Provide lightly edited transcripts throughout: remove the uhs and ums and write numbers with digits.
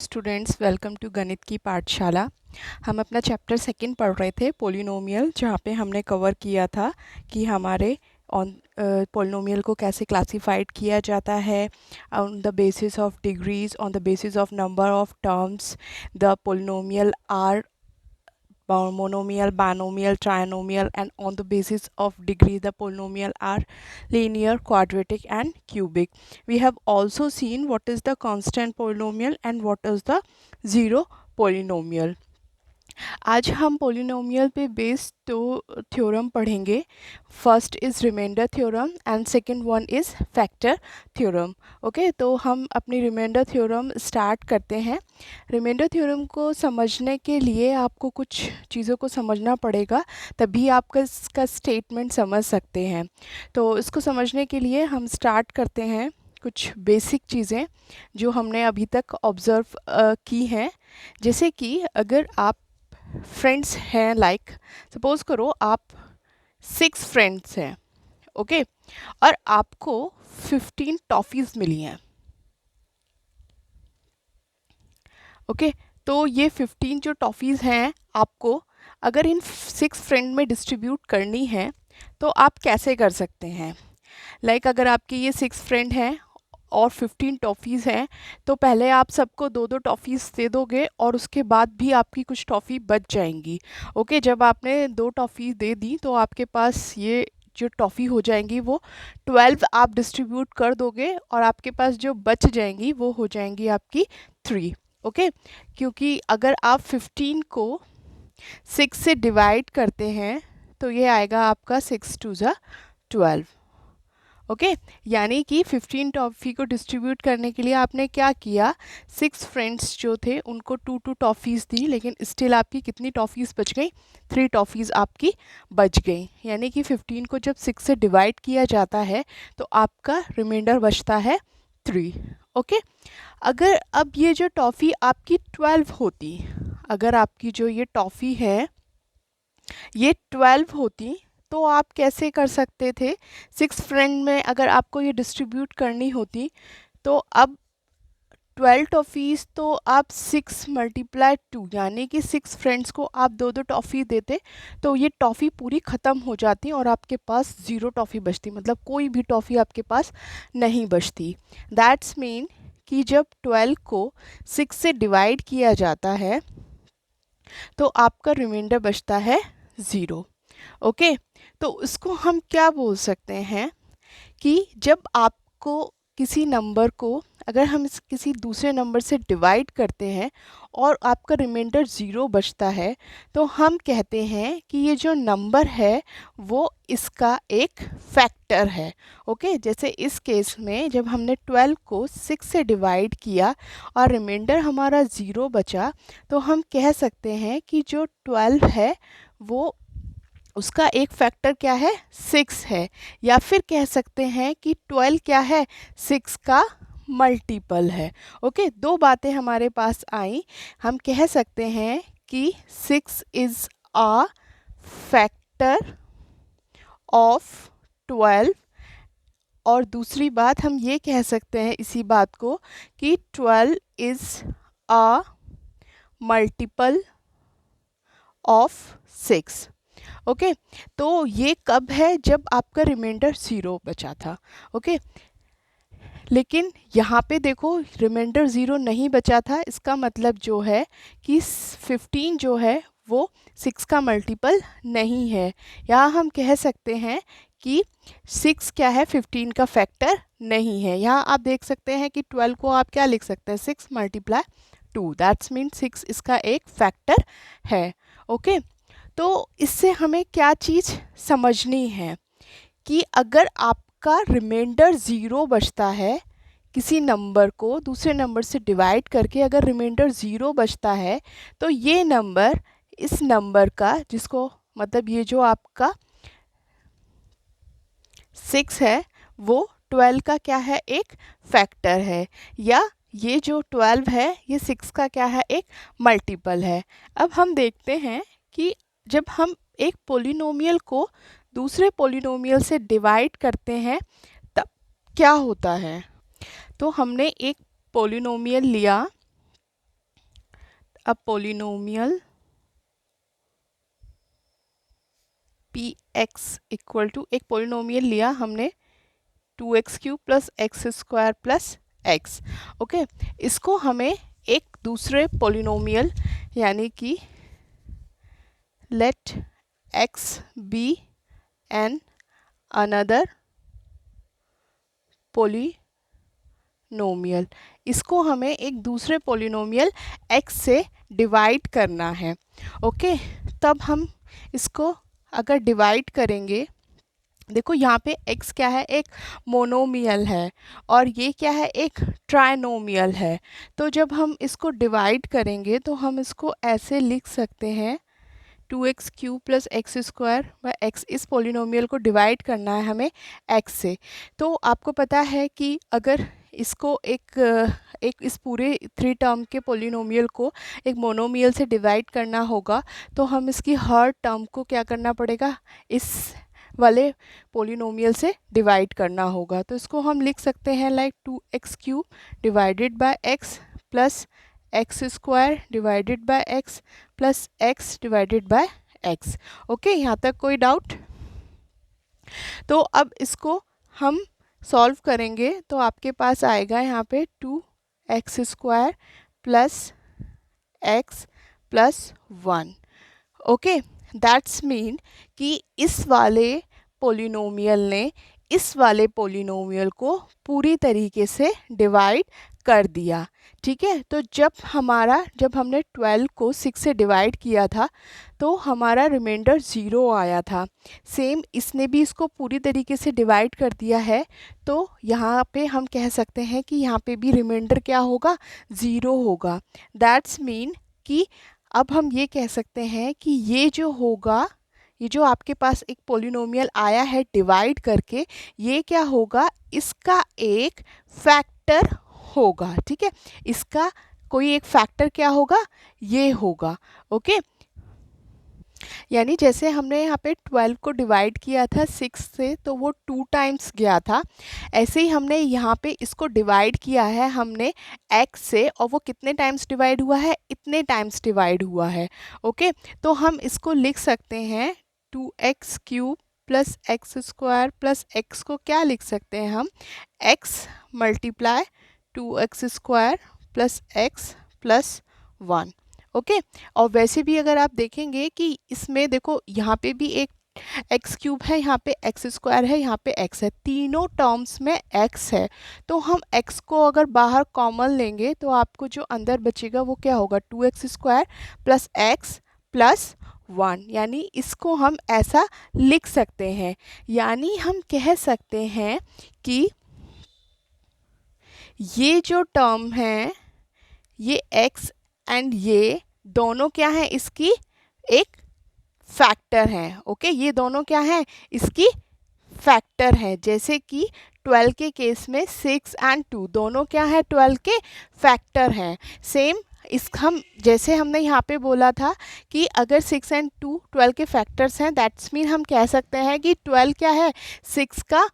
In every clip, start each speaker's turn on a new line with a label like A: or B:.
A: Students, welcome to गणित की पाठशाला। हम अपना चैप्टर सेकंड पढ़ रहे थे पोलिनोमियल, जहाँ पे हमने कवर किया था कि हमारे ऑन पोलिनोमियल को कैसे क्लासिफाइड किया जाता है on the basis of degrees, on the basis of number of terms. The polynomial are monomial, binomial, trinomial, and on the basis of degree the polynomial are linear, quadratic, and cubic. We have also seen what is the constant polynomial and what is the zero polynomial. आज हम polynomial पे based दो theorem पढ़ेंगे. First is remainder theorem and second one is factor theorem. Okay, तो हम अपनी remainder theorem start करते हैं. रिमाइंडर थ्योरम को समझने के लिए आपको कुछ चीज़ों को समझना पड़ेगा, तभी आपका इसका स्टेटमेंट समझ सकते हैं. तो इसको समझने के लिए हम स्टार्ट करते हैं कुछ बेसिक चीज़ें जो हमने अभी तक ऑब्ज़र्व की हैं. जैसे कि अगर आप फ्रेंड्स हैं, लाइक सपोज करो आप 6 फ्रेंड्स हैं, ओके, और आपको 15 टॉफ़ीज़ मिली हैं. ओके, तो ये 15 जो टॉफ़ीज़ हैं आपको अगर इन 6 फ्रेंड में डिस्ट्रीब्यूट करनी है तो आप कैसे कर सकते हैं. लाइक अगर आपके ये 6 फ्रेंड हैं और 15 टॉफ़ीज़ हैं, तो पहले आप सबको 2-2 टॉफ़ीज़ दे दोगे और उसके बाद भी आपकी कुछ टॉफ़ी बच जाएंगी. ओके, जब आपने 2 टॉफ़ी दे दी तो आपके पास ये जो टॉफ़ी हो जाएंगी वो 12 आप डिस्ट्रीब्यूट कर दोगे और आपके पास जो बच जाएंगी वो हो जाएंगी आपकी 3. ओके, क्योंकि अगर आप 15 को 6 से डिवाइड करते हैं तो ये आएगा आपका 6 2 ज़ा 12. ओके, यानी कि 15 टॉफ़ी को डिस्ट्रीब्यूट करने के लिए आपने क्या किया, 6 फ्रेंड्स जो थे उनको 2-2 टॉफ़ीज़ दी, लेकिन स्टिल आपकी कितनी टॉफ़ीज़ बच गई, 3 टॉफ़ीज़ आपकी बच गई. यानी कि 15 को जब 6 से डिवाइड किया जाता है तो आपका रिमाइंडर बचता है 3. ओके, अगर अब ये जो टॉफ़ी आपकी 12 होती, अगर आपकी जो ये टॉफ़ी है ये 12 होती, तो आप कैसे कर सकते थे. 6 फ्रेंड में अगर आपको ये डिस्ट्रीब्यूट करनी होती तो अब 12 टॉफ़ीज़ तो आप 6 मल्टीप्लाई 2 यानी कि 6 फ्रेंड्स को आप 2-2 टॉफ़ी देते तो ये टॉफ़ी पूरी ख़त्म हो जाती और आपके पास 0 टॉफ़ी बचती, मतलब कोई भी टॉफ़ी आपके पास नहीं बचती. दैट्स मीन कि जब 12 को 6 से डिवाइड किया जाता है तो आपका रिमाइंडर बचता है 0. ओके, तो इसको हम क्या बोल सकते हैं कि जब आपको किसी नंबर को अगर हम किसी दूसरे नंबर से डिवाइड करते हैं और आपका रिमाइंडर 0 बचता है तो हम कहते हैं कि ये जो नंबर है वो इसका एक फैक्टर है. ओके, जैसे इस केस में जब हमने 12 को 6 से डिवाइड किया और रिमाइंडर हमारा 0 बचा तो हम कह सकते हैं कि जो 12 है वो उसका एक फैक्टर क्या है, 6 है. या फिर कह सकते हैं कि 12 क्या है, 6 का मल्टीपल है. ओके, दो बातें हमारे पास आई. हम कह सकते हैं कि 6 इज़ अ फैक्टर ऑफ 12, और दूसरी बात हम ये कह सकते हैं इसी बात को कि 12 is a multiple of 6. Okay, तो ये कब है, जब आपका रिमाइंडर 0 बचा था. ओके, लेकिन यहाँ पे देखो रिमाइंडर 0 नहीं बचा था, इसका मतलब जो है कि 15 जो है वो 6 का मल्टीपल नहीं है. यहाँ हम कह सकते हैं कि 6 क्या है, 15 का फैक्टर नहीं है. यहाँ आप देख सकते हैं कि 12 को आप क्या लिख सकते हैं, 6 मल्टीप्लाई 2, दैट्स मीन 6 इसका एक फैक्टर है. ओके, तो इससे हमें क्या चीज़ समझनी है कि अगर आपका रिमाइंडर 0 बचता है, किसी नंबर को दूसरे नंबर से डिवाइड करके अगर रिमाइंडर 0 बचता है तो ये नंबर इस नंबर का, जिसको मतलब ये जो आपका 6 है वो 12 का क्या है, एक फैक्टर है, या ये जो 12 है ये 6 का क्या है, एक मल्टीपल है. अब हम देखते हैं कि जब हम एक पोलिनोमियल को दूसरे पोलिनोमियल से डिवाइड करते हैं तब क्या होता है. तो हमने एक पोलिनोमियल लिया a polynomial P X equal to, एक पोलिनोमियल लिया हमने 2x³ plus X square plus X. Okay, इसको हमें एक दूसरे पोलिनोमियल यानी कि let X be an another polynomial, इसको हमें एक दूसरे पोलिनोमियल x से डिवाइड करना है। ओके, तब हम इसको अगर डिवाइड करेंगे, देखो यहाँ पे x क्या है, एक मोनोमियल है और ये क्या है, एक ट्राइनोमियल है। तो जब हम इसको डिवाइड करेंगे तो हम इसको ऐसे लिख सकते हैं 2x³ plus X square by x. इस पोलिनोमियल को डिवाइड करना है हमें x से। तो आपको पता है कि अगर इसको एक इस पूरे 3 टर्म के पोलिनोमियल को एक मोनोमियल से डिवाइड करना होगा तो हम इसकी हर टर्म को क्या करना पड़ेगा, इस वाले पोलिनोमियल से डिवाइड करना होगा। तो इसको हम लिख सकते हैं like 2x³ divided by x plus X square divided by x plus x divided by x. Okay, यहाँ तक कोई डाउट? तो अब इसको हम सॉल्व करेंगे तो आपके पास आएगा यहाँ पे 2x square plus x plus 1। Okay, that's mean कि इस वाले पोलिनोमियल ने इस वाले पोलिनोमियल को पूरी तरीके से डिवाइड कर दिया। ठीक है, तो जब हमने 12 को 6 से डिवाइड किया था तो हमारा रिमाइंडर 0 आया था। सेम इसने भी इसको पूरी तरीके से डिवाइड कर दिया है, तो यहाँ पे हम कह सकते हैं कि यहाँ पे भी रिमाइंडर क्या होगा, 0 होगा। दैट्स मीन कि अब हम ये कह सकते हैं कि ये जो होगा, ये जो आपके पास एक पोलिनोमियल आया है डिवाइड करके, ये क्या होगा, इसका एक फैक्टर होगा। ठीक है, इसका कोई एक फैक्टर क्या होगा, ये होगा। ओके, यानी जैसे हमने यहाँ पे 12 को डिवाइड किया था 6 से तो वो 2 टाइम्स गया था, ऐसे ही हमने यहाँ पे इसको डिवाइड किया है हमने x से, और वो कितने टाइम्स डिवाइड हुआ है, इतने टाइम्स डिवाइड हुआ है। ओके, तो हम इसको लिख सकते हैं 2x³ plus X square plus x को क्या लिख सकते हैं हम, x multiply 2x square plus x plus 1। Okay, और वैसे भी अगर आप देखेंगे कि इसमें देखो यहाँ पे भी एक x³ है, यहाँ पे एक्स स्क्वायर है, यहाँ पे x है, तीनों टर्म्स में x है। तो हम x को अगर बाहर कॉमन लेंगे तो आपको जो अंदर बचेगा वो क्या होगा, 2x square plus x plus 1। यानी इसको हम ऐसा लिख सकते हैं, यानी हम कह सकते हैं कि ये जो टर्म है, ये x एंड ये दोनों क्या है, इसकी एक फैक्टर है। ओके, ये दोनों क्या है, इसकी फैक्टर है। जैसे कि 12 के केस में 6 एंड 2 दोनों क्या है, 12 के फैक्टर हैं। सेम इस हम जैसे हमने यहाँ पे बोला था कि अगर 6 एंड 2 12 के फैक्टर्स हैं, दैट्स मीन हम कह सकते हैं कि 12 क्या है, 6 का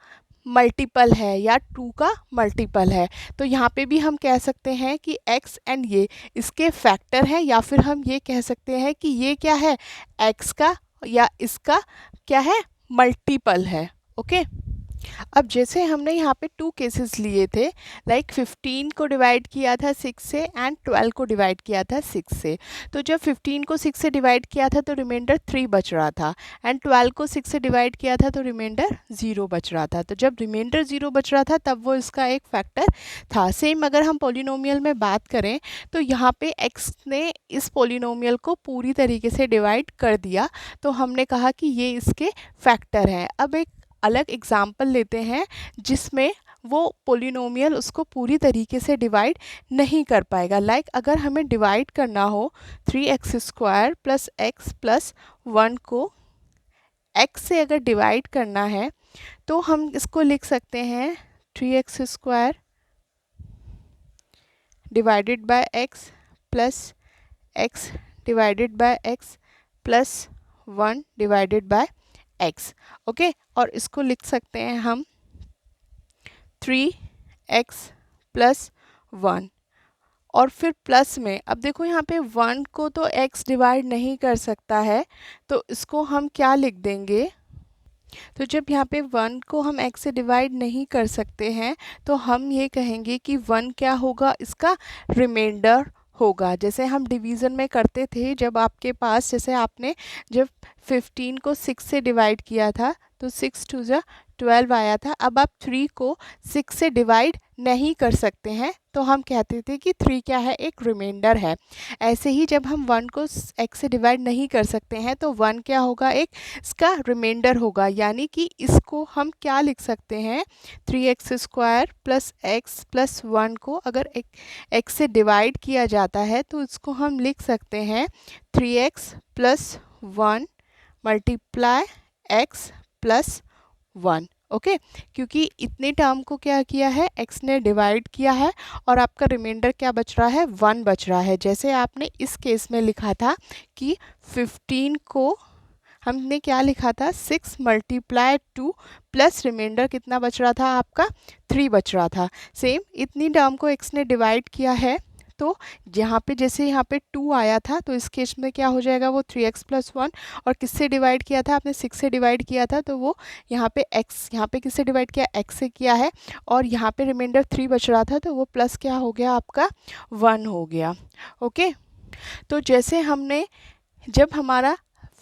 A: मल्टीपल है या 2 का मल्टीपल है। तो यहाँ पे भी हम कह सकते हैं कि x एंड ये इसके फैक्टर हैं, या फिर हम ये कह सकते हैं कि ये क्या है, x का या इसका क्या है, मल्टीपल है। ओके, अब जैसे हमने यहाँ पे 2 केसेस लिए थे, लाइक 15 को डिवाइड किया था 6 से एंड 12 को डिवाइड किया था 6 से। तो जब 15 को 6 से डिवाइड किया था तो रिमाइंडर 3 बच रहा था, एंड 12 को 6 से डिवाइड किया था तो रिमाइंडर 0 बच रहा था। तो जब रिमाइंडर 0 बच रहा था तब वो इसका एक फैक्टर था। सेम अगर हम पोलिनोमियल में बात करें तो यहाँ पे x ने इस पोलिनोमियल को पूरी तरीके से डिवाइड कर दिया, तो हमने कहा कि ये इसके फैक्टर हैं। अब एक अलग एग्जाम्पल लेते हैं जिसमें वो पोलिनोमियल उसको पूरी तरीके से डिवाइड नहीं कर पाएगा। लाइक अगर हमें डिवाइड करना हो 3x square plus x plus 1 को x से अगर डिवाइड करना है तो हम इसको लिख सकते हैं 3x square divided by x plus x divided by x plus 1 divided by x। Okay, और इसको लिख सकते हैं हम 3x प्लस 1, और फिर प्लस में, अब देखो यहाँ पे 1 को तो x डिवाइड नहीं कर सकता है, तो इसको हम क्या लिख देंगे, तो जब यहाँ पे 1 को हम x से डिवाइड नहीं कर सकते हैं तो हम ये कहेंगे कि 1 क्या होगा, इसका रिमाइंडर होगा। जैसे हम डिवीज़न में करते थे, जब आपके पास, जैसे आपने जब 15 को 6 से डिवाइड किया था तो 6 टू ज़ा 12 आया था। अब आप 3 को 6 से डिवाइड नहीं कर सकते हैं तो हम कहते थे कि 3 क्या है, एक रिमाइंडर है। ऐसे ही जब हम 1 को x से डिवाइड नहीं कर सकते हैं तो 1 क्या होगा, एक इसका रिमाइंडर होगा। यानी कि इसको हम क्या लिख सकते हैं, 3x² प्लस x प्लस 1 को अगर x से डिवाइड किया जाता है तो इसको हम लिख सकते हैं 3x plus 1 multiply x plus 1। Okay, क्योंकि इतने टर्म को क्या किया है, x ने डिवाइड किया है और आपका रिमाइंडर क्या बच रहा है, 1 बच रहा है। जैसे आपने इस केस में लिखा था कि 15 को हमने क्या लिखा था, 6 मल्टीप्लाई 2 प्लस रिमाइंडर कितना बच रहा था आपका, 3 बच रहा था। सेम इतनी टर्म को x ने डिवाइड किया है तो यहाँ पे जैसे यहाँ पे 2 आया था तो इस केस में क्या हो जाएगा, वो 3x प्लस 1, और किससे डिवाइड किया था आपने, 6 से डिवाइड किया था तो वो यहाँ पे x, यहाँ पे किससे डिवाइड किया, x से किया है, और यहाँ पे रिमाइंडर 3 बच रहा था तो वो प्लस क्या हो गया आपका, 1 हो गया। ओके, तो जैसे हमने, जब हमारा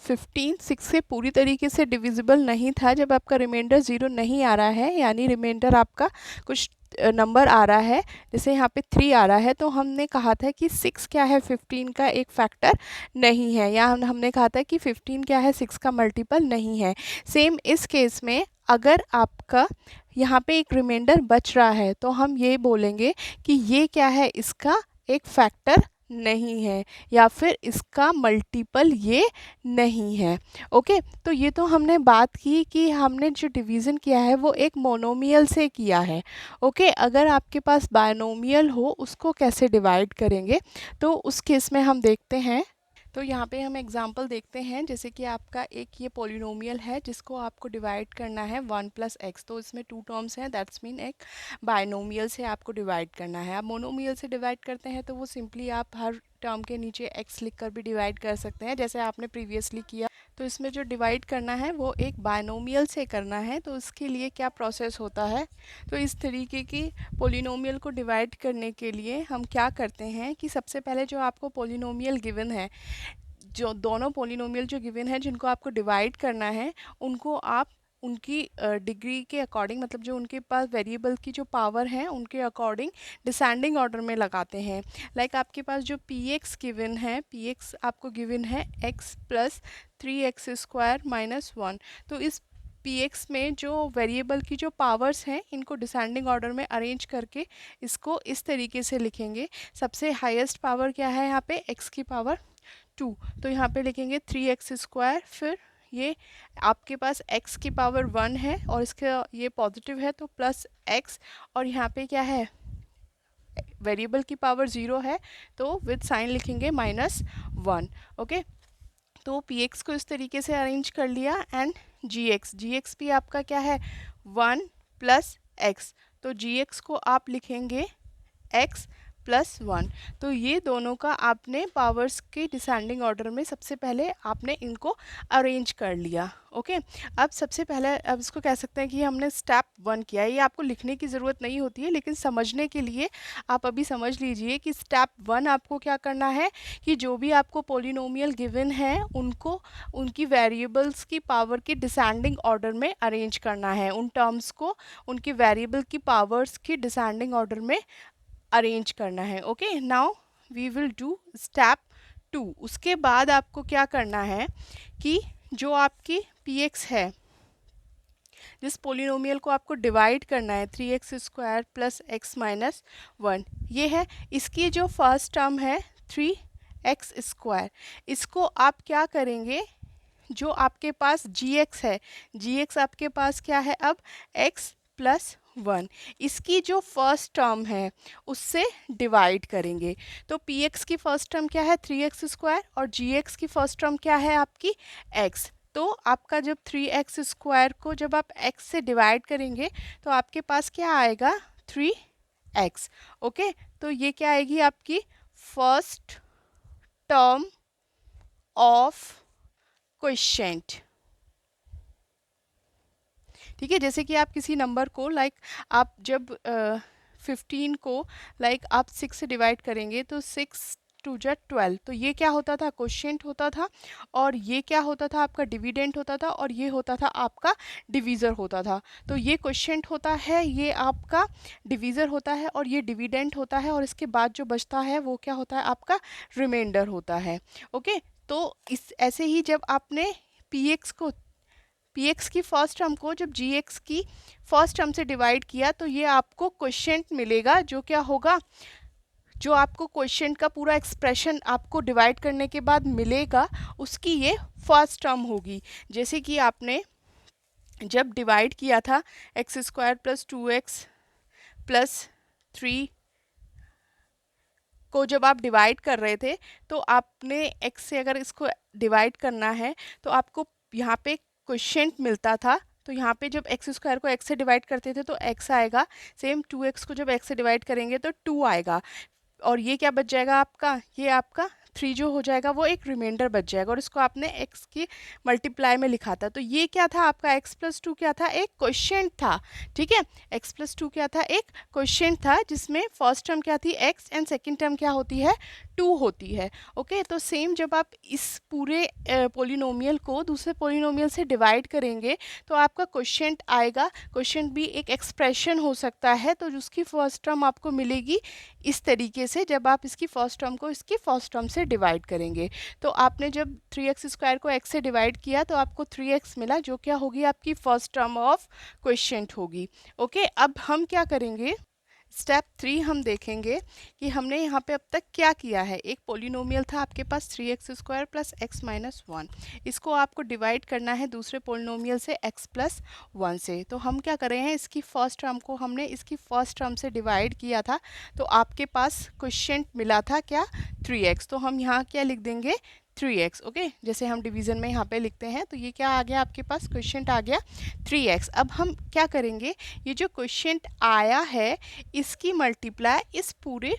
A: 15 6 से पूरी तरीके से डिविजिबल नहीं था, जब आपका रिमाइंडर 0 नहीं आ रहा है, यानी रिमाइंडर आपका कुछ नंबर आ रहा है, जैसे यहाँ पे 3 आ रहा है, तो हमने कहा था कि 6 क्या है, 15 का एक फैक्टर नहीं है, या हमने कहा था कि 15 क्या है, 6 का मल्टीपल नहीं है। सेम इस केस में अगर आपका यहाँ पे एक रिमाइंडर बच रहा है तो हम ये बोलेंगे कि ये क्या है, इसका एक फैक्टर नहीं है, या फिर इसका मल्टीपल ये नहीं है। ओके, तो ये तो हमने बात की कि हमने जो डिवीज़न किया है वो एक मोनोमियल से किया है। ओके, अगर आपके पास बायनोमियल हो उसको कैसे डिवाइड करेंगे, तो उस केस में हम देखते हैं। तो यहाँ पे हम एग्जांपल देखते हैं, जैसे कि आपका एक ये पॉलिनोमियल है जिसको आपको डिवाइड करना है 1 प्लस एक्स, तो इसमें 2 टर्म्स हैं, दैट्स मीन एक बायनोमियल से आपको डिवाइड करना है। आप मोनोमियल से डिवाइड करते हैं तो वो सिंपली आप हर टर्म के नीचे x लिखकर भी डिवाइड कर सकते हैं, जैसे आपने प्रीवियसली किया। तो इसमें जो डिवाइड करना है वो एक बायनोमियल से करना है, तो उसके लिए क्या प्रोसेस होता है, तो इस तरीके की पॉलिनोमियल को डिवाइड करने के लिए हम क्या करते हैं कि सबसे पहले जो आपको पॉलिनोमियल गिवन है, जो दोनों पॉलिनोमियल जो गिवन है जिनको आपको डिवाइड करना है, उनको आप उनकी डिग्री के अकॉर्डिंग, मतलब जो उनके पास वेरिएबल की जो पावर है उनके अकॉर्डिंग डिसेंडिंग ऑर्डर में लगाते हैं। लाइक आपके पास जो पी एक्स गिवन है, पी एक्स आपको गिवन है x प्लस 3x² माइनस 1, तो इस पी एक्स में जो वेरिएबल की जो पावर्स हैं इनको डिसेंडिंग ऑर्डर में अरेंज करके इसको इस तरीके से लिखेंगे। सबसे हाईएस्ट पावर क्या है यहाँ पे, x की पावर 2, तो यहाँ पे लिखेंगे 3x², फिर ये आपके पास x की पावर 1 है और इसका ये पॉजिटिव है तो प्लस x, और यहाँ पे क्या है, वेरिएबल की पावर 0 है तो विद साइन लिखेंगे -1। ओके, तो px को इस तरीके से अरेंज कर लिया, एंड gx भी आपका क्या है, 1 प्लस एक्स, तो gx को आप लिखेंगे x प्लस 1। तो ये दोनों का आपने पावर्स के डिसेंडिंग ऑर्डर में सबसे पहले आपने इनको अरेंज कर लिया। ओके, अब सबसे पहले, अब इसको कह सकते हैं कि हमने स्टेप 1 किया है। ये आपको लिखने की ज़रूरत नहीं होती है, लेकिन समझने के लिए आप अभी समझ लीजिए कि स्टेप 1 आपको क्या करना है कि जो भी आपको पॉलिनोमियल गिवन है उनको उनकी वेरिएबल्स की पावर के डिसेंडिंग ऑर्डर में अरेंज करना है, उन टर्म्स को उनकी वेरिएबल की पावर्स की डिसेंडिंग ऑर्डर में अरेंज करना है। Okay, now we will do step 2। उसके बाद आपको क्या करना है कि जो आपकी पी एक्स है, जिस पोलिनोमियल को आपको डिवाइड करना है 3x² प्लस x माइनस 1, ये है, इसकी जो फर्स्ट टर्म है 3x², इसको आप क्या करेंगे, जो आपके पास gx है, gx आपके पास क्या है अब, x प्लस 1, इसकी जो फर्स्ट टर्म है उससे डिवाइड करेंगे। तो px की फर्स्ट टर्म क्या है, 3x² और gx की फर्स्ट टर्म क्या है आपकी, x। तो आपका जब 3x² को जब आप x से डिवाइड करेंगे तो आपके पास क्या आएगा, 3x। ओके, तो ये क्या आएगी आपकी फर्स्ट टर्म ऑफ क्वोशिएंट। ठीक है, जैसे कि आप किसी नंबर को आप जब 15 को आप 6 से डिवाइड करेंगे तो 6 टू जा 12, तो ये क्या होता था, क्वोशिएंट होता था, और ये क्या होता था आपका डिविडेंट होता था, और ये होता था आपका डिवीज़र होता था। तो ये क्वोशिएंट होता है, ये आपका डिवीज़र होता है, और ये डिविडेंट होता है, और इसके बाद जो बचता है वो क्या होता है आपका रिमाइंडर होता है। ओके, तो इस ऐसे ही जब आपने पी एक्स की फर्स्ट टर्म को जब जी एक्स की फर्स्ट टर्म से डिवाइड किया तो ये आपको क्वोशिएंट मिलेगा, जो क्या होगा, जो आपको क्वोशिएंट का पूरा एक्सप्रेशन आपको डिवाइड करने के बाद मिलेगा, उसकी ये फर्स्ट टर्म होगी। जैसे कि आपने जब डिवाइड किया था x square plus 2x plus 3 को, जब आप डिवाइड कर रहे थे तो आपने x से अगर इसको डिवाइड करना है तो आपको यहाँ पे क्वोशिएंट मिलता था, तो यहाँ पे जब एक्स स्क्वायर को x से डिवाइड करते थे तो x आएगा, सेम 2x को जब x से डिवाइड करेंगे तो 2 आएगा, और ये क्या बच जाएगा आपका, ये आपका 3 जो हो जाएगा वो एक रिमाइंडर बच जाएगा, और इसको आपने x की मल्टीप्लाई में लिखा था। तो ये क्या था आपका x प्लस 2 क्या था, एक क्वोशिएंट था। ठीक है, x प्लस 2 क्या था, एक क्वोशिएंट था, जिसमें फर्स्ट टर्म क्या थी x एंड सेकेंड टर्म क्या होती है 2 होती है। ओके, तो सेम जब आप इस पूरे पोलिनोमियल को दूसरे पोलिनोमियल से डिवाइड करेंगे तो आपका क्वोशिएंट आएगा। क्वोशिएंट भी एक एक्सप्रेशन हो सकता है, तो उसकी फर्स्ट टर्म आपको मिलेगी इस तरीके से, जब आप इसकी फर्स्ट टर्म को इसकी फर्स्ट टर्म से डिवाइड करेंगे। तो आपने जब 3x स्क्वायर को x से डिवाइड किया तो आपको 3x मिला, जो क्या होगी आपकी फर्स्ट टर्म ऑफ क्वोशिएंट होगी। ओके, अब हम क्या करेंगे, स्टेप 3 हम देखेंगे कि हमने यहाँ पे अब तक क्या किया है। एक पोलिनोमियल था आपके पास 3x square plus x minus 1, इसको आपको डिवाइड करना है दूसरे पोलिनोमियल से x प्लस 1 से। तो हम क्या कर रहे हैं, इसकी फर्स्ट टर्म को हमने इसकी फर्स्ट टर्म से डिवाइड किया था, तो आपके पास क्वोशिएंट मिला था क्या 3x, तो हम यहाँ क्या लिख देंगे 3x। ओके, जैसे हम डिवीज़न में यहाँ पे लिखते हैं, तो ये क्या आ गया आपके पास, क्वोशिएंट आ गया 3x। अब हम क्या करेंगे, ये जो क्वोशिएंट आया है इसकी मल्टीप्लाई इस पूरे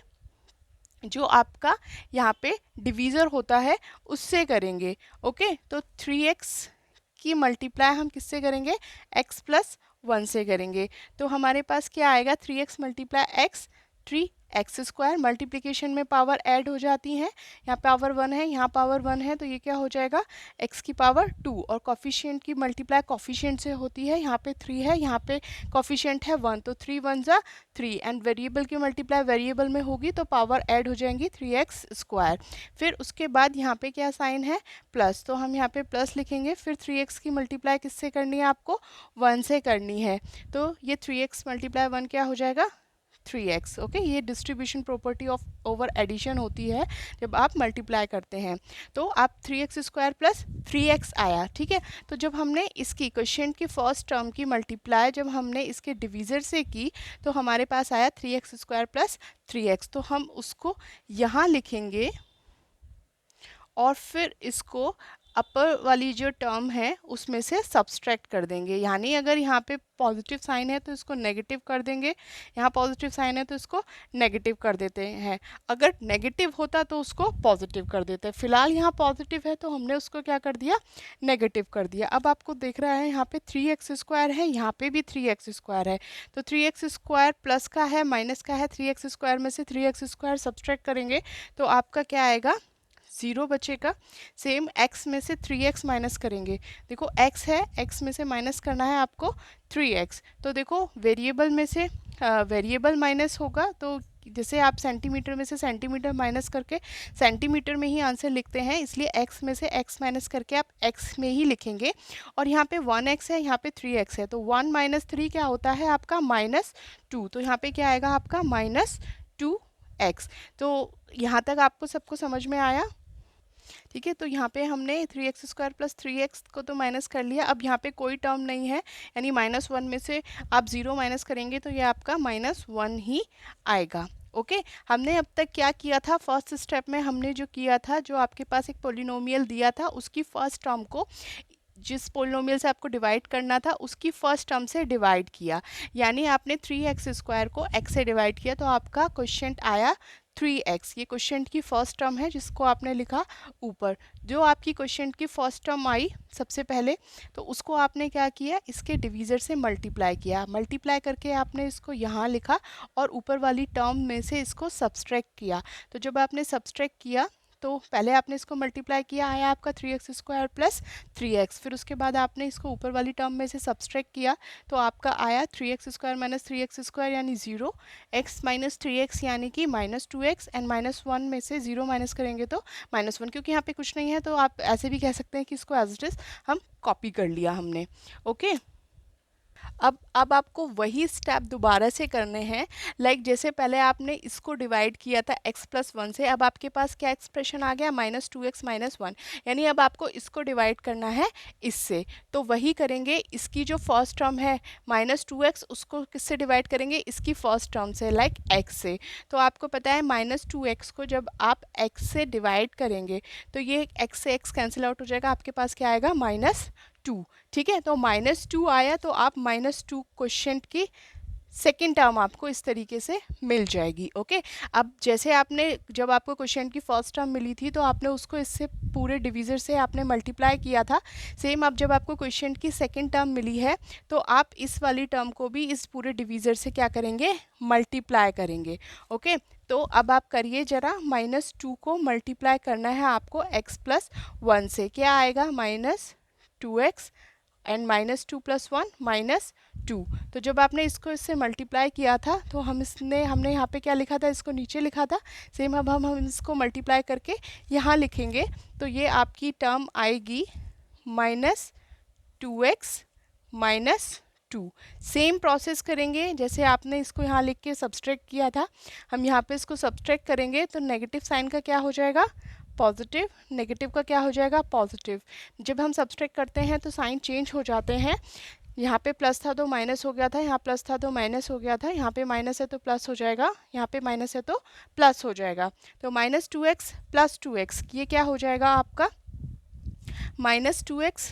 A: जो आपका यहाँ पे डिवीज़र होता है उससे करेंगे। ओके, तो 3x की मल्टीप्लाई हम किससे करेंगे, x प्लस 1 से करेंगे। तो हमारे पास क्या आएगा, 3x multiply x 3x square, multiplication में पावर ऐड हो जाती हैं, यहाँ पावर 1 है यहाँ पावर 1 है, तो ये क्या हो जाएगा x की पावर 2, और कॉफिशिएंट की मल्टीप्लाई कॉफिशिएंट से होती है, यहाँ पे 3 है यहाँ पे कॉफिशिएंट है 1, तो 3 1 जा 3, एंड वेरिएबल की मल्टीप्लाई वेरिएबल में होगी तो पावर ऐड हो जाएंगी 3x स्क्वायर। फिर उसके बाद यहाँ पे क्या साइन है प्लस, तो हम यहाँ पे प्लस लिखेंगे, फिर 3x की मल्टीप्लाई किससे करनी है आपको 1 से करनी है, तो ये 3x मल्टीप्लाई 1 क्या हो जाएगा 3x। ओके, ये distribution property of over addition होती है जब आप मल्टीप्लाई करते हैं, तो आप 3x स्क्वायर प्लस 3x आया। ठीक है, तो जब हमने इसकी क्वोशिएंट की फर्स्ट टर्म की मल्टीप्लाई जब हमने इसके डिवीज़र से की तो हमारे पास आया 3x स्क्वायर प्लस 3x, तो हम उसको यहाँ लिखेंगे और फिर इसको अपर वाली जो टर्म है उसमें से सब्सट्रैक्ट कर देंगे, यानी अगर यहाँ पे पॉजिटिव साइन है तो इसको नेगेटिव कर देंगे, यहाँ पॉजिटिव साइन है तो इसको नेगेटिव कर देते हैं, अगर नेगेटिव होता तो उसको पॉजिटिव कर देते हैं। फिलहाल यहाँ पॉजिटिव है तो हमने उसको क्या कर दिया नेगेटिव कर दिया। अब आपको देख रहा है यहाँ पे 3x स्क्वायर है, यहाँ पे भी 3x स्क्वायर है, तो 3x स्क्वायर प्लस का है माइनस का है, 3x स्क्वायर में से 3x स्क्वायर सब्सट्रैक्ट करेंगे तो आपका क्या आएगा 0 बचेगा। सेम x में से 3x माइनस करेंगे, देखो x है, x में से माइनस करना है आपको 3x, तो देखो वेरिएबल में से वेरिएबल माइनस होगा, तो जैसे आप सेंटीमीटर में से सेंटीमीटर माइनस करके सेंटीमीटर में ही आंसर लिखते हैं, इसलिए x में से x माइनस करके आप x में ही लिखेंगे, और यहाँ पे 1x है यहाँ पे 3x है, तो 1 माइनस 3 क्या होता है आपका -2, तो यहाँ पे क्या आएगा आपका -2x। तो यहाँ तक आपको सबको समझ में आया। ठीक है, तो यहाँ पे हमने 3x स्क्वायर प्लस 3x को तो माइनस कर लिया, अब यहाँ पे कोई टर्म नहीं है, यानी -1 में से आप 0 माइनस करेंगे तो ये आपका -1 ही आएगा। ओके, हमने अब तक क्या किया था, फर्स्ट स्टेप में हमने जो किया था, जो आपके पास एक पोलिनोमियल दिया था उसकी फर्स्ट टर्म को जिस पोलिनोमियल से आपको डिवाइड करना था उसकी फर्स्ट टर्म से डिवाइड किया, यानी आपने 3x² को x से डिवाइड किया, तो आपका क्वेश्चन आया 3x। ये क्वेश्चन की फर्स्ट टर्म है जिसको आपने लिखा ऊपर। जो आपकी क्वेश्चन की फर्स्ट टर्म आई सबसे पहले, तो उसको आपने क्या किया, इसके डिवीज़र से मल्टीप्लाई किया, मल्टीप्लाई करके आपने इसको यहाँ लिखा और ऊपर वाली टर्म में से इसको सब्सट्रैक्ट किया। तो जब आपने सब्सट्रैक्ट किया तो पहले आपने इसको मल्टीप्लाई किया, आया आपका 3x² प्लस 3x। फिर उसके बाद आपने इसको ऊपर वाली टर्म में से सब्सट्रैक्ट किया तो आपका आया 3x² माइनस 3x² यानी 0, x माइनस 3x यानी कि -2x, एंड -1 में से 0 माइनस करेंगे तो -1। क्योंकि यहाँ पे कुछ नहीं है तो आप ऐसे भी कह सकते हैं कि इसको एज इट इज़ हम कॉपी कर लिया हमने। ओके, अब आपको वही स्टेप दोबारा से करने हैं। लाइक जैसे पहले आपने इसको डिवाइड किया था x+1 से, अब आपके पास क्या एक्सप्रेशन आ गया, -2x -1, यानी अब आपको इसको डिवाइड करना है इससे। तो वही करेंगे, इसकी जो फर्स्ट टर्म है -2x, उसको किससे डिवाइड करेंगे, इसकी फर्स्ट टर्म से, लाइक x से। तो आपको पता है -2x को जब आप x से डिवाइड करेंगे तो ये x से x कैंसिल आउट हो जाएगा, आपके पास क्या आएगा, -2। ठीक है, तो -2 आया तो आप -2 क्वेश्चन की सेकेंड टर्म आपको इस तरीके से मिल जाएगी। ओके, अब जैसे आपने जब आपको क्वेश्चन की फर्स्ट टर्म मिली थी तो आपने उसको इससे पूरे डिवीज़र से आपने मल्टीप्लाई किया था। सेम अब जब आपको क्वेश्चन की सेकेंड टर्म मिली है तो आप इस वाली टर्म को भी इस पूरे डिवीज़र से क्या करेंगे, मल्टीप्लाई करेंगे। ओके, तो अब आप करिए ज़रा, -2 को मल्टीप्लाई करना है आपको x+1 से, क्या आएगा, -2x एंड -2 + 1 -2। तो जब आपने इसको इससे मल्टीप्लाई किया था तो हमने यहाँ पे क्या लिखा था, इसको नीचे लिखा था। सेम अब हम इसको मल्टीप्लाई करके यहाँ लिखेंगे तो ये आपकी टर्म आएगी -2x -2। सेम प्रोसेस करेंगे जैसे आपने इसको यहाँ लिख के सब्सट्रैक्ट किया था, हम यहाँ पे इसको सब्सट्रैक्ट करेंगे तो नेगेटिव साइन का क्या हो जाएगा, पॉजिटिव, नेगेटिव का क्या हो जाएगा, पॉजिटिव। जब हम सब्सट्रैक्ट करते हैं तो साइन चेंज हो जाते हैं, यहाँ पे प्लस था तो माइनस हो गया था, यहाँ प्लस था तो माइनस हो गया था, यहाँ पे माइनस है तो प्लस हो जाएगा, यहाँ पे माइनस है तो प्लस हो जाएगा। तो -2x + 2x, ये क्या हो जाएगा आपका, -2x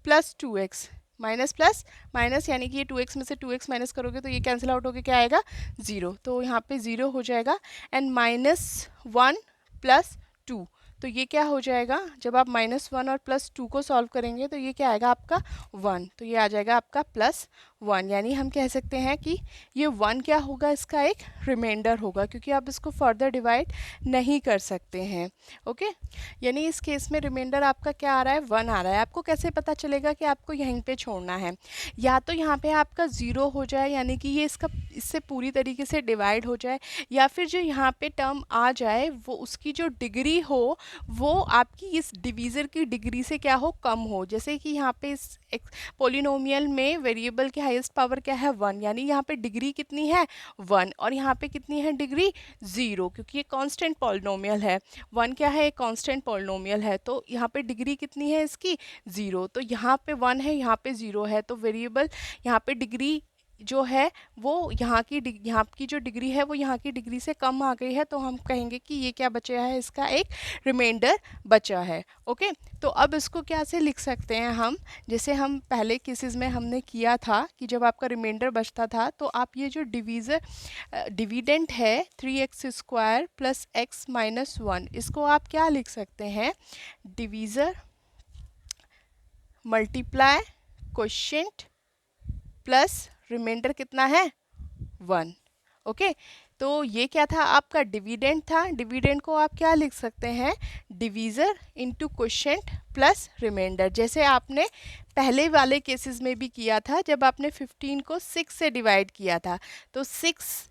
A: + 2x, minus plus minus, यानी कि ये 2x में से 2x माइनस करोगे तो ये कैंसिल आउट होकर क्या आएगा, 0। तो यहाँ पे 0 हो जाएगा। एंड -1 + 2, तो ये क्या हो जाएगा, जब आप -1 और +2 को सॉल्व करेंगे तो ये क्या आएगा आपका 1, तो ये आ जाएगा आपका +1। यानी हम कह सकते हैं कि ये 1 क्या होगा, इसका एक रिमाइंडर होगा, क्योंकि आप इसको फर्दर डिवाइड नहीं कर सकते हैं। ओके, यानी इस केस में रिमाइंडर आपका क्या आ रहा है, 1 आ रहा है। आपको कैसे पता चलेगा कि आपको यहीं पे छोड़ना है, या तो यहाँ पे आपका 0 हो जाए, यानी कि ये इससे पूरी तरीके से डिवाइड हो जाए, या फिर जो यहाँ पे टर्म आ जाए वो उसकी जो डिग्री हो वो आपकी इस डिवीज़र की डिग्री से क्या हो, कम हो। जैसे कि यहाँ पे इस पोलिनोमियल में वेरिएबल की हाईएस्ट पावर क्या है, 1, यानी यहाँ पे डिग्री कितनी है, 1, और यहाँ पे कितनी है डिग्री, 0, क्योंकि ये कांस्टेंट पोलिनोमियल है। 1 क्या है, एक कांस्टेंट पोलिनोमियल है, तो यहाँ पे डिग्री कितनी है इसकी, 0। तो यहाँ पे 1 है, यहाँ पे 0 है, तो वेरिएबल यहाँ पे डिग्री जो है वो यहाँ की जो डिग्री है वो यहाँ की डिग्री से कम आ गई है, तो हम कहेंगे कि ये क्या बचा है, इसका एक रिमाइंडर बचा है। ओके, तो अब इसको क्या से लिख सकते हैं हम, जैसे हम पहले केसेस में हमने किया था कि जब आपका रिमाइंडर बचता था तो आप ये जो डिविडेंड है 3x² + x - 1, इसको आप क्या लिख सकते हैं, divisor multiply quotient plus remainder कितना है, 1। ओके, तो ये क्या था, आपका डिविडेंड था। डिविडेंड को आप क्या लिख सकते हैं, divisor into quotient plus remainder, जैसे आपने पहले वाले केसेस में भी किया था जब आपने 15 को 6 से डिवाइड किया था, तो 6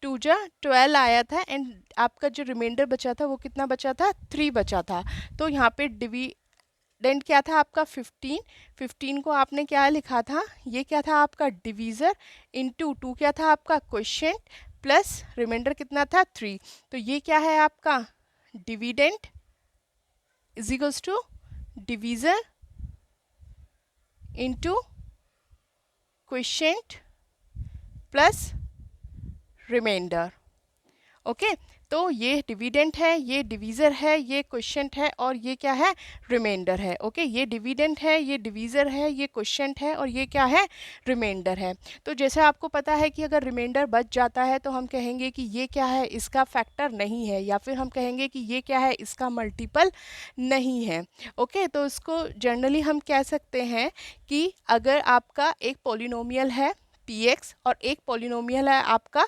A: 2 जा 12 आया था, एंड आपका जो रिमाइंडर बचा था वो कितना बचा था, 3 बचा था। तो यहाँ पे डिविडेंड क्या था आपका, 15 को आपने क्या लिखा था, ये क्या था आपका डिवीज़र इंटू 2 क्या था आपका क्वोशिएंट प्लस रिमाइंडर कितना था, 3। तो ये क्या है आपका dividend is equals to divisor into quotient plus remainder. Okay, तो ये डिविडेंड है, ये डिवीज़र है, ये क्वोशिएंट है और ये क्या है, रिमाइंडर है। ओके, ये डिविडेंड है, ये डिवीज़र है, ये क्वोशिएंट है और ये क्या है, रिमाइंडर है। तो जैसे आपको पता है कि अगर रिमाइंडर बच जाता है तो हम कहेंगे कि ये क्या है, इसका फैक्टर नहीं है, या फिर हम कहेंगे कि ये क्या है, इसका मल्टीपल नहीं है। ओके, तो इसको जनरली हम कह सकते हैं कि अगर आपका एक पॉलिनोमियल है px और एक पॉलिनोमियल है आपका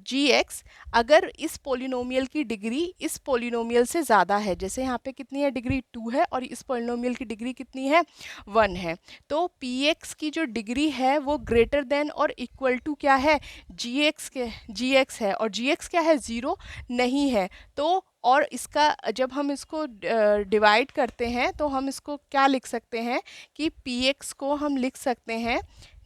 A: gx, अगर इस पॉलिनोमियल की डिग्री इस पॉलिनोमियल से ज़्यादा है, जैसे यहाँ पे कितनी है, डिग्री 2 है और इस पॉलिनोमियल की डिग्री कितनी है, 1 है, तो px की जो डिग्री है वो ग्रेटर देन और इक्वल टू क्या है, gx है, और gx क्या है, 0 नहीं है। तो और इसका जब हम इसको डिवाइड करते हैं तो हम इसको क्या लिख सकते हैं कि px को हम लिख सकते हैं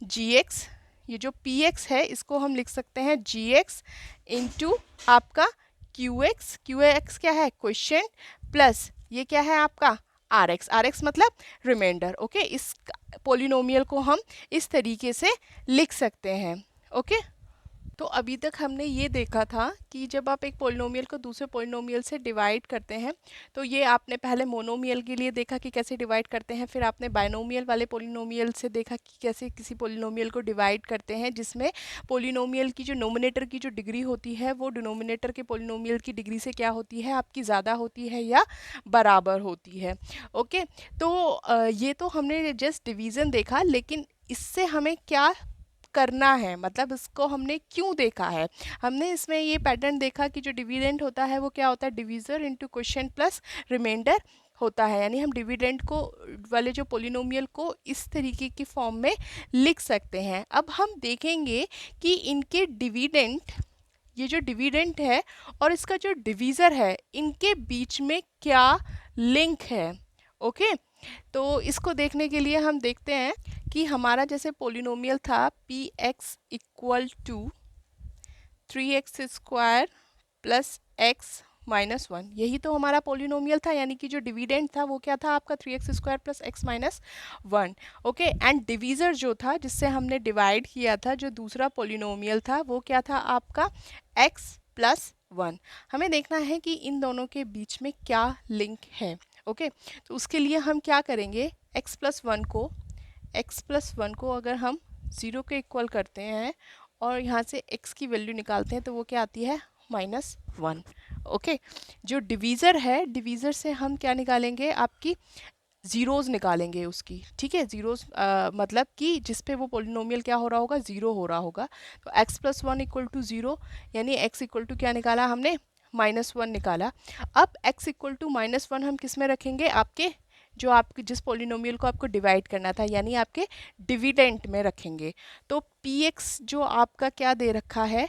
A: gx, ये जो px है इसको हम लिख सकते हैं gx इंटू आपका qx, qx क्या है, क्वोशिएंट, प्लस ये क्या है आपका rx मतलब रिमाइंडर। ओके, इस पॉलिनोमियल को हम इस तरीके से लिख सकते हैं। ओके, तो अभी तक हमने ये देखा था कि जब आप एक पॉलिनोमियल को दूसरे पॉलिनोमियल से डिवाइड करते हैं तो ये आपने पहले मोनोमियल के लिए देखा कि कैसे डिवाइड करते हैं, फिर आपने बाइनोमियल वाले पॉलिनोमियल से देखा कि कैसे किसी पॉलिनोमियल को डिवाइड करते हैं जिसमें पॉलिनोमियल की जो नोमिनेटर की जो डिग्री होती है वो डिनोमिनेटर के पॉलिनोमियल की डिग्री से क्या होती है, आपकी ज़्यादा होती है या बराबर होती है। ओके, तो ये तो हमने जस्ट डिवीज़न देखा, लेकिन इससे हमें क्या करना है, मतलब इसको हमने क्यों देखा है, हमने इसमें ये पैटर्न देखा कि जो डिविडेंड होता है वो क्या होता है, divisor into quotient plus remainder होता है, यानी हम डिविडेंड को वाले जो पॉलिनोमियल को इस तरीके की फॉर्म में लिख सकते हैं। अब हम देखेंगे कि इनके डिविडेंड, ये जो डिविडेंड है और इसका जो डिवीज़र है, इनके बीच में क्या लिंक है। ओके, तो इसको देखने के लिए हम देखते हैं कि हमारा जैसे पॉलिनोमियल था P X equal to 3x square plus X minus 1, यही तो हमारा पॉलिनोमियल था, यानी कि जो डिविडेंड था वो क्या था आपका 3x square plus X minus 1। Okay, and divisor जो था जिससे हमने डिवाइड किया था, जो दूसरा पॉलिनोमियल था वो क्या था आपका x प्लस 1। हमें देखना है कि इन दोनों के बीच में क्या लिंक है। ओके, तो उसके लिए हम क्या करेंगे, x प्लस वन को अगर हम 0 के इक्वल करते हैं और यहाँ से x की वैल्यू निकालते हैं तो वो क्या आती है, -1। ओके, जो डिवीज़र है, डिवीज़र से हम क्या निकालेंगे, आपकी ज़ीरोज़ निकालेंगे उसकी, ठीक है, ज़ीरोज़ मतलब कि जिस पे वो पॉलिनोमियल क्या हो रहा होगा, 0 हो रहा होगा। तो x प्लस 1 इक्वल टू 0, यानी x इक्वल टू क्या निकाला हमने, -1 निकाला। अब x इक्वल टू -1 हम किस में रखेंगे, आपके जो आपके जिस पॉलिनोमियल को आपको डिवाइड करना था, यानी आपके डिविडेंट में रखेंगे। तो px जो आपका क्या दे रखा है,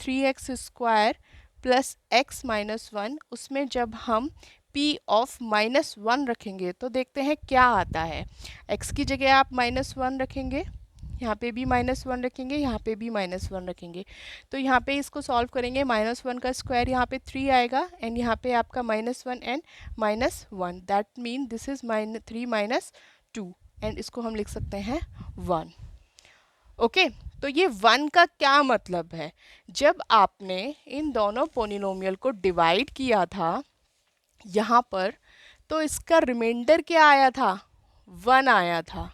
A: 3x square plus X minus 1, उसमें जब हम p ऑफ -1 रखेंगे तो देखते हैं क्या आता है। x की जगह आप -1 रखेंगे, यहाँ पे भी -1 रखेंगे, यहाँ पे भी -1 रखेंगे, तो यहाँ पे इसको सॉल्व करेंगे, -1 का स्क्वायर यहाँ पे 3 आएगा एंड यहाँ पे आपका -1 and -1, that mean this is 3 minus 2 and इसको हम लिख सकते हैं 1। ओके, तो ये 1 का क्या मतलब है, जब आपने इन दोनों पॉलिनोमियल को डिवाइड किया था यहाँ पर, तो इसका रिमाइंडर क्या आया था, 1 आया था।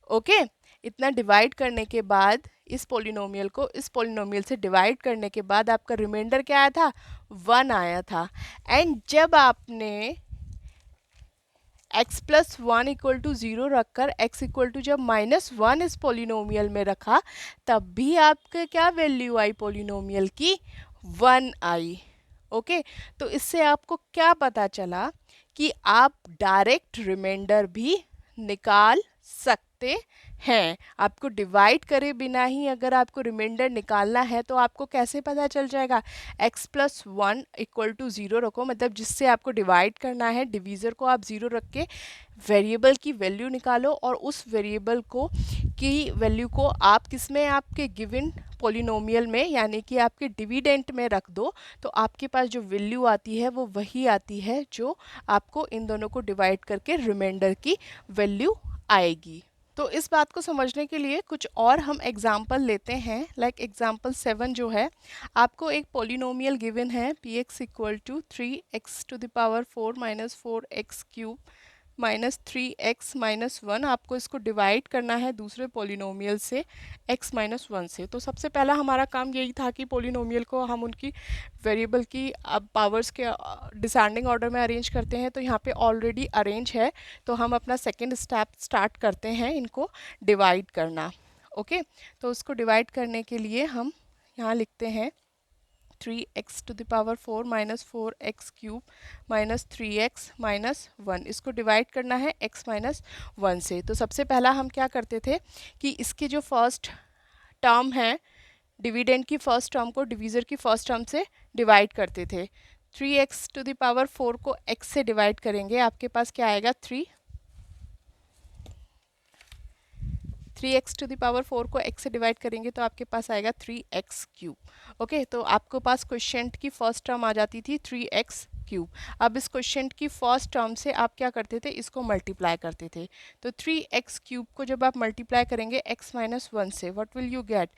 A: ओके, इतना डिवाइड करने के बाद इस पॉलिनोमियल को इस पॉलिनोमियल से डिवाइड करने के बाद आपका रिमाइंडर क्या आया था, 1 आया था। एंड जब आपने x प्लस 1 इक्वल टू 0 रखकर x इक्वल टू जब -1 इस पॉलिनोमियल में रखा, तब भी आपके क्या वैल्यू आई पॉलिनोमियल की, 1 आई। ओके, तो इससे आपको क्या पता चला कि आप डायरेक्ट रिमाइंडर भी निकाल सकते हैं। आपको डिवाइड करे बिना ही अगर आपको रिमाइंडर निकालना है तो आपको कैसे पता चल जाएगा, x प्लस 1 इक्वल टू 0 रखो, मतलब जिससे आपको डिवाइड करना है, डिवीज़र को आप 0 रख के वेरिएबल की वैल्यू निकालो और उस वेरिएबल को की वैल्यू को आप किसमें, आपके गिवन पॉलिनोमियल में, यानी कि आपके डिविडेंट में रख दो, तो आपके पास जो वैल्यू आती है वो वही आती है जो आपको इन दोनों को डिवाइड करके रिमाइंडर की वैल्यू आएगी। तो इस बात को समझने के लिए कुछ और हम एग्जाम्पल लेते हैं। लाइक एग्जाम्पल 7 जो है, आपको एक पोलिनोमियल गिवन है P X equal to 3x⁴ minus 4x³ minus 3x-1। आपको इसको डिवाइड करना है दूसरे पोलिनोमियल से x-1 से। तो सबसे पहला हमारा काम यही था कि पोलिनोमियल को हम उनकी वेरिएबल की अब पावर्स के डिसेंडिंग ऑर्डर में अरेंज करते हैं। तो यहाँ पे ऑलरेडी अरेंज है, तो हम अपना सेकेंड स्टेप स्टार्ट करते हैं इनको डिवाइड करना। ओके, तो उसको डिवाइड करने के लिए हम यहाँ लिखते हैं 3x⁴ minus 4x³ minus 3x-1। इसको डिवाइड करना है x-1 से। तो सबसे पहला हम क्या करते थे कि इसके जो फर्स्ट टर्म है, डिविडेंड की फर्स्ट टर्म को डिवीज़र की फर्स्ट टर्म से डिवाइड करते थे। 3x⁴ को x से डिवाइड करेंगे, आपके पास क्या आएगा 3x⁴ को x से डिवाइड करेंगे तो आपके पास आएगा 3x³। ओके, तो आपके पास क्वेश्चन की फर्स्ट टर्म आ जाती थी 3x³। अब इस क्वेश्चन की फर्स्ट टर्म से आप क्या करते थे, इसको मल्टीप्लाई करते थे। तो 3x³ को जब आप मल्टीप्लाई करेंगे x-1 से, व्हाट विल यू गेट,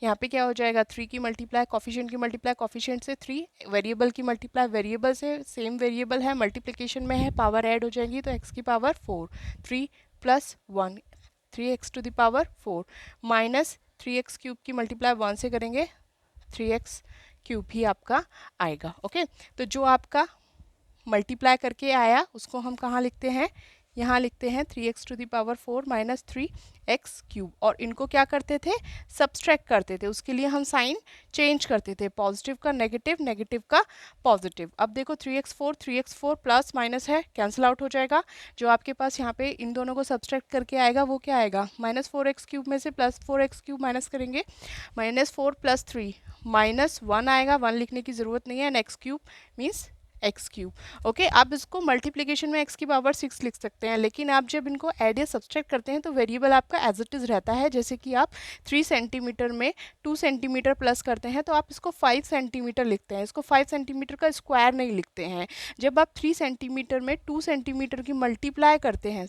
A: यहाँ पे क्या हो जाएगा 3 की मल्टीप्लाई कोफिशिएंट की मल्टीप्लाई कोफिशिएंट से 3, वेरिएबल की मल्टीप्लाई वेरिएबल से, सेम वेरिएबल है, मल्टीप्लिकेशन में है, पावर ऐड हो जाएगी तो x की पावर 4, 3 + 1 3x⁴ माइनस 3x³ की मल्टीप्लाई 1 से करेंगे 3x³ ही आपका आएगा। ओके, तो जो आपका मल्टीप्लाई करके आया उसको हम कहाँ लिखते हैं, यहाँ लिखते हैं 3x⁴ माइनस 3x³। और इनको क्या करते थे, सब्सट्रैक्ट करते थे। उसके लिए हम साइन चेंज करते थे, पॉजिटिव का नेगेटिव, नेगेटिव का पॉजिटिव। अब देखो 3x4 प्लस माइनस है, कैंसिल आउट हो जाएगा। जो आपके पास यहाँ पे इन दोनों को सब्सट्रैक्ट करके आएगा वो क्या आएगा, माइनस 4x³ में से प्लस 4x³ माइनस करेंगे, माइनस 4 + 3 -1 आएगा, 1 लिखने की ज़रूरत नहीं है, and x³ means x³। Okay, आप इसको मल्टीप्लिकेशन में x की पावर 6 लिख सकते हैं, लेकिन आप जब इनको ऐड या सब्सट्रैक्ट करते हैं तो वेरिएबल आपका एज इट इज़ रहता है। जैसे कि आप 3 सेंटीमीटर में 2 सेंटीमीटर प्लस करते हैं तो आप इसको 5 सेंटीमीटर लिखते हैं, इसको 5 सेंटीमीटर का स्क्वायर नहीं लिखते हैं। जब आप 3 सेंटीमीटर में 2 सेंटीमीटर की मल्टीप्लाई करते हैं,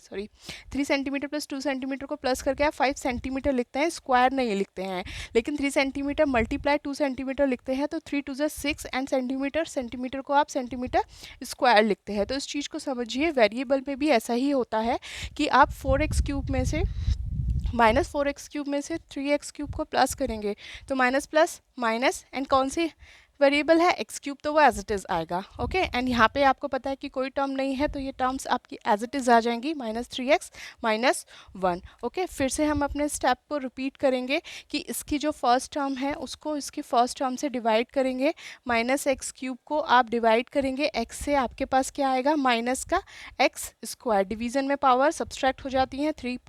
A: 3 सेंटीमीटर प्लस 2 सेंटीमीटर को प्लस करके आप 5 सेंटीमीटर लिखते हैं, स्क्वायर नहीं लिखते हैं। लेकिन 3 सेंटीमीटर मल्टीप्लाई 2 सेंटीमीटर लिखते हैं तो 3 2 6 एंड सेंटीमीटर को आप सेंटीमीटर स्क्वायर लिखते हैं। तो इस चीज़ को समझिए, वेरिएबल में भी ऐसा ही होता है कि आप 4x³ में से माइनस 4x³ में से 3x³ को प्लस करेंगे तो माइनस प्लस माइनस, एंड कौन सी वेरिएबल है x³ तो वो एज इट इज़ आएगा। ओके, एंड यहाँ पे आपको पता है कि कोई टर्म नहीं है तो ये टर्म्स आपकी एज इट इज़ आ जाएंगी, -3x-1। ओके, फिर से हम अपने स्टेप को रिपीट करेंगे कि इसकी जो फर्स्ट टर्म है उसको इसकी फर्स्ट टर्म से डिवाइड करेंगे, -x³ को आप डिवाइड करेंगे x से, आपके पास क्या आएगा, माइनस का x²। डिवीज़न में पावर सब्सट्रैक्ट हो जाती हैं, 3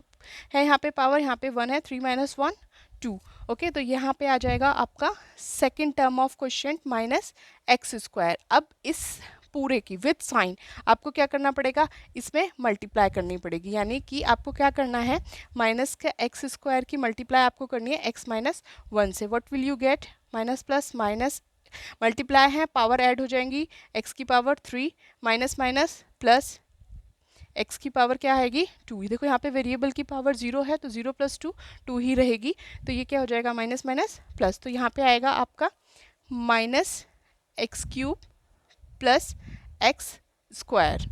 A: है यहाँ पे पावर, यहाँ पे 1 है, 3 - 1 2। ओके, तो यहाँ पे आ जाएगा आपका second term of question -x²। अब इस पूरे की विथ साइन आपको क्या करना पड़ेगा, इसमें मल्टीप्लाई करनी पड़ेगी। यानी कि आपको क्या करना है, माइनस का x² की मल्टीप्लाई आपको करनी है x-1 से। What will you gate, minus plus minus multiply है, पावर ऐड हो जाएंगी, x की power 3 minus minus plus x की पावर क्या आएगी 2। देखो यहाँ पे वेरिएबल की पावर 0 है तो 0 + 2 2 ही रहेगी। तो ये क्या हो जाएगा, माइनस माइनस प्लस, तो यहाँ पे आएगा आपका -x³ प्लस x²।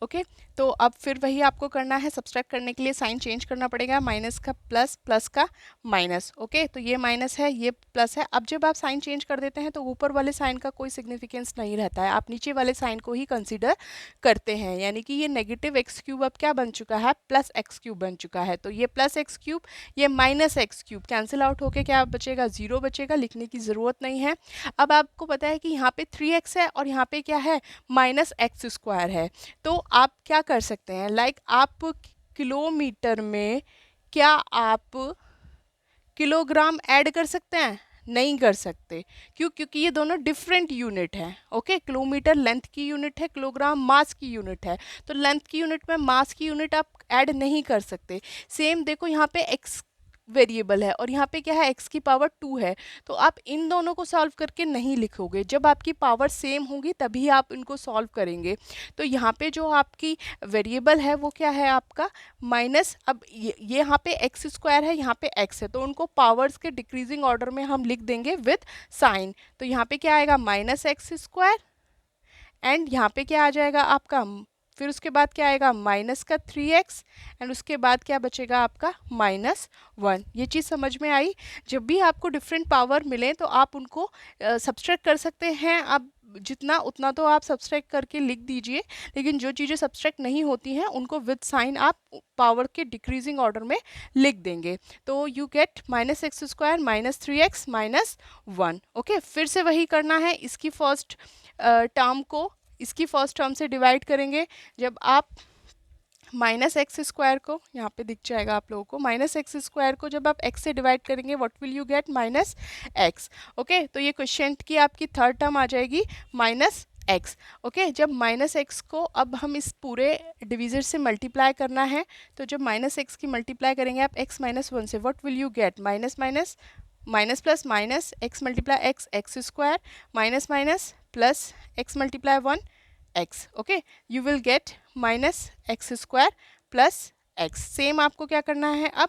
A: ओके, तो अब फिर वही आपको करना है, सब्सट्रैक्ट करने के लिए साइन चेंज करना पड़ेगा, माइनस का प्लस, प्लस का माइनस। ओके, तो ये माइनस है, ये प्लस है। अब जब आप साइन चेंज कर देते हैं तो ऊपर वाले साइन का कोई सिग्निफिकेंस नहीं रहता है, आप नीचे वाले साइन को ही कंसीडर करते हैं। यानी कि ये नेगेटिव x³ अब क्या बन चुका है, प्लस x³ बन चुका है। तो ये प्लस x³, ये माइनस x³ कैंसिल आउट होके क्या बचेगा, 0 बचेगा, लिखने की ज़रूरत नहीं है। अब आपको पता है कि यहाँ पे 3x है और यहाँ पे क्या है, -x² है। तो आप क्या कर सकते हैं, लाइक आप किलोमीटर में क्या आप किलोग्राम ऐड कर सकते हैं, नहीं कर सकते। क्यों, क्योंकि ये दोनों डिफरेंट यूनिट हैं। ओके, किलोमीटर लेंथ की यूनिट है, किलोग्राम मास की यूनिट है। तो लेंथ की यूनिट में मास की यूनिट आप ऐड नहीं कर सकते। सेम देखो यहाँ पे x वेरिएबल है और यहाँ पे क्या है, x की पावर 2 है, तो आप इन दोनों को सॉल्व करके नहीं लिखोगे, जब आपकी पावर सेम होगी तभी आप इनको सॉल्व करेंगे। तो यहाँ पे जो आपकी वेरिएबल है वो क्या है आपका माइनस, अब ये यहाँ पे एक्स स्क्वायर है, यहाँ पे x है, तो उनको पावर्स के डिक्रीजिंग ऑर्डर में हम लिख देंगे विद साइन। तो यहाँ पे क्या आएगा माइनस एक्स स्क्वायर, एंड यहाँ पे क्या आ जाएगा आपका, फिर उसके बाद क्या आएगा माइनस का 3x, एंड उसके बाद क्या बचेगा आपका -1। ये चीज़ समझ में आई। जब भी आपको डिफरेंट पावर मिले तो आप उनको सब्सट्रैक्ट कर सकते हैं, आप जितना उतना तो आप सब्सट्रैक्ट करके लिख दीजिए, लेकिन जो चीज़ें सब्सट्रैक्ट नहीं होती हैं उनको विद साइन आप पावर के डिक्रीजिंग ऑर्डर में लिख देंगे। तो you get minus X square minus 3x -1। Okay, फिर से वही करना है, इसकी फर्स्ट टर्म को इसकी फर्स्ट टर्म से डिवाइड करेंगे। जब आप माइनस एक्स स्क्वायर को, यहाँ पे दिख जाएगा आप लोगों को, माइनस एक्स स्क्वायर को जब आप x से डिवाइड करेंगे what will you get minus x. Okay, तो ये क्वेश्चन की आपकी थर्ड टर्म आ जाएगी माइनस एक्स। ओके, जब माइनस एक्स को अब हम इस पूरे डिविजर से मल्टीप्लाई करना है, तो जब माइनस एक्स की मल्टीप्लाई करेंगे आप x -1 से, what will you get minus minus minus plus minus x multiply x, x square minus minus plus x multiply 1 x। Okay, you will get minus X square plus x. Same आपको क्या करना है, अब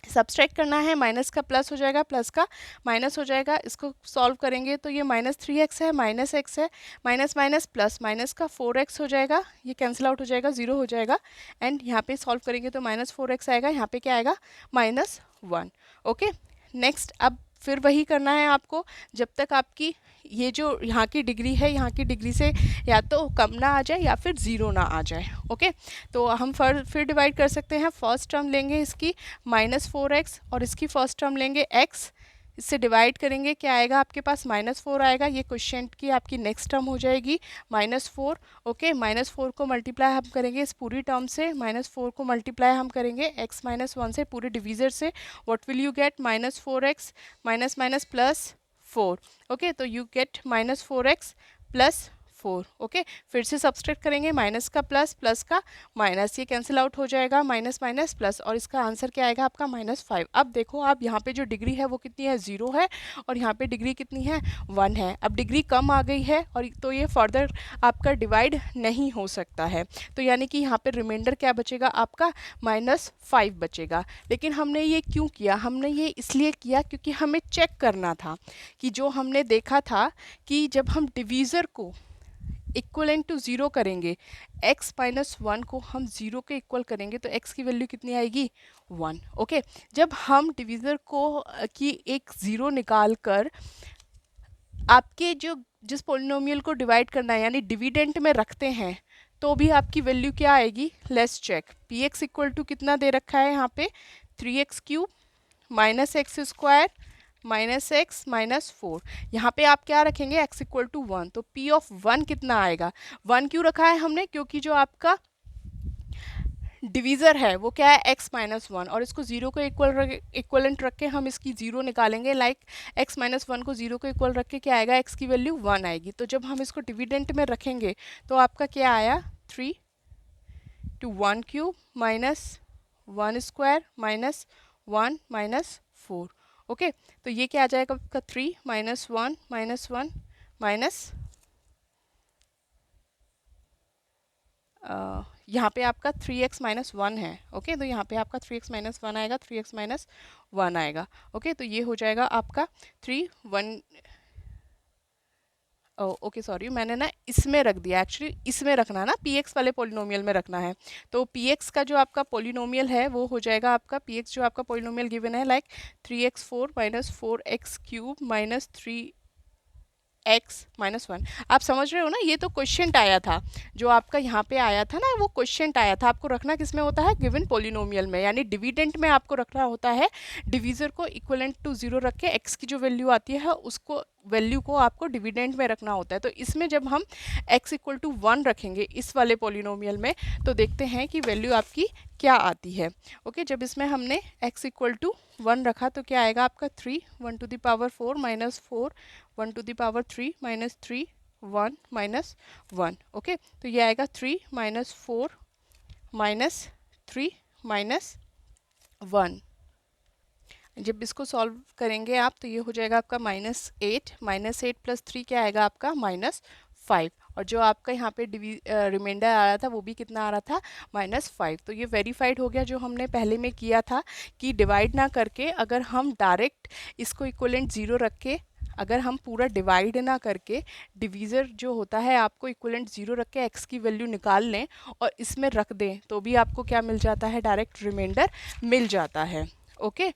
A: subtract करना है, minus का plus हो जाएगा, प्लस का माइनस हो जाएगा। इसको सॉल्व करेंगे तो ये -3x है, माइनस एक्स है, माइनस माइनस प्लस, माइनस का 4x हो जाएगा, ये कैंसिल आउट हो जाएगा, 0 हो जाएगा, एंड यहाँ पे सॉल्व करेंगे तो -4x आएगा, यहाँ पे क्या आएगा -1। ओके, नेक्स्ट अब फिर वही करना है आपको, जब तक आपकी ये जो यहाँ की डिग्री है, यहाँ की डिग्री से या तो कम ना आ जाए या फिर 0 ना आ जाए। ओके, तो हम फिर डिवाइड कर सकते हैं। फर्स्ट टर्म लेंगे इसकी -4x और इसकी फर्स्ट टर्म लेंगे x, इससे डिवाइड करेंगे, क्या आएगा आपके पास -4 आएगा। ये क्वेश्चन की आपकी नेक्स्ट टर्म हो जाएगी -4। ओके, -4 को मल्टीप्लाई हम करेंगे इस पूरी टर्म से, -4 को मल्टीप्लाई हम करेंगे x -1 से, पूरे डिवीजर से, what will you get -4x minus minus plus 4। Okay, तो you get -4x plus 4। Okay, फिर से सब्सट्रैक्ट करेंगे, माइनस का प्लस, प्लस का माइनस, ये कैंसिल आउट हो जाएगा, माइनस माइनस प्लस, और इसका आंसर क्या आएगा आपका -5। अब देखो आप यहाँ पे जो डिग्री है वो कितनी है, 0 है, और यहाँ पे डिग्री कितनी है, 1 है। अब डिग्री कम आ गई है और तो ये फर्दर आपका डिवाइड नहीं हो सकता है, तो यानी कि यहाँ पे रिमाइंडर क्या बचेगा आपका -5 बचेगा। लेकिन हमने ये क्यों किया, हमने ये इसलिए किया क्योंकि हमें चेक करना था कि जो हमने देखा था कि जब हम डिवीज़र को इक्वलेंट टू 0 करेंगे, x -1 को हम 0 के इक्वल करेंगे तो x की वैल्यू कितनी आएगी, 1। ओके, जब हम डिवीज़र को की एक 0 निकाल कर आपके जो जिस पोलिनोमियल को डिवाइड करना है यानी डिविडेंट में रखते हैं, तो भी आपकी वैल्यू क्या आएगी, let's check. px equal to कितना दे रखा है यहाँ पे, 3x³ minus X square minus X minus 4। यहाँ पे आप क्या रखेंगे, x इक्वल टू 1, तो p ऑफ 1 कितना आएगा। 1 क्यों रखा है हमने, क्योंकि जो आपका डिवीज़र है वो क्या है, x -1, और इसको 0 को इक्वलेंट रख के हम इसकी 0 निकालेंगे, लाइक x -1 को 0 को इक्वल रख के क्या आएगा, x की वैल्यू 1 आएगी। तो जब हम इसको डिविडेंट में रखेंगे तो आपका क्या आया, 3 to 1³ minus 1 square minus 1 minus 4। Okay, तो ये क्या आ जाएगा आपका, 3 -1 -1 माइनस यहाँ पे आपका 3x -1 है। ओके, तो यहाँ पे आपका 3x -1 आएगा, 3x -1 आएगा। ओके, तो ये हो जाएगा आपका 3 1। ओके सॉरी, मैंने ना इसमें रख दिया, एक्चुअली इसमें रखना है ना, px वाले पोलिनोमियल में रखना है। तो px का जो आपका पोलिनोमियल है वो हो जाएगा आपका, px जो आपका पोलिनोमियल गिवन है like 3x4 - 4x³ minus 3x -1। आप समझ रहे हो ना, ये तो क्वेश्चन आया था, जो आपका यहाँ पे आया था ना वो क्वेश्चन आया था। आपको रखना किस में होता है, गिवन पोलिनोमियल में, यानी डिविडेंट में आपको रखना होता है डिवीज़र को इक्वलेंट टू 0 रख के x की जो वैल्यू आती है उसको वैल्यू को आपको डिविडेंट में रखना होता है। तो इसमें जब हम x इक्वल टू 1 रखेंगे इस वाले पोलिनोमियल में, तो देखते हैं कि वैल्यू आपकी क्या आती है। ओके, जब इसमें हमने x इक्वल टू 1 रखा तो क्या आएगा आपका, 3 1 to the power 4 minus 4 1 to the power 3 minus 3 1 minus 1। Okay, तो ये आएगा 3 -4 माइनस 3 माइनस 1। जब इसको सॉल्व करेंगे आप तो ये हो जाएगा आपका -8 प्लस 3 क्या आएगा आपका -5, और जो आपका यहाँ पे रिमाइंडर आ रहा था वो भी कितना आ रहा था -5। तो ये वेरीफाइड हो गया जो हमने पहले में किया था कि डिवाइड ना करके अगर हम डायरेक्ट इसको इक्वलेंट 0 रख के, अगर हम पूरा डिवाइड ना करके डिवीज़र जो होता है आपको इक्वलेंट 0 रख के एक्स की वैल्यू निकाल लें और इसमें रख दें तो भी आपको क्या मिल जाता है, डायरेक्ट रिमाइंडर मिल जाता है। ओके।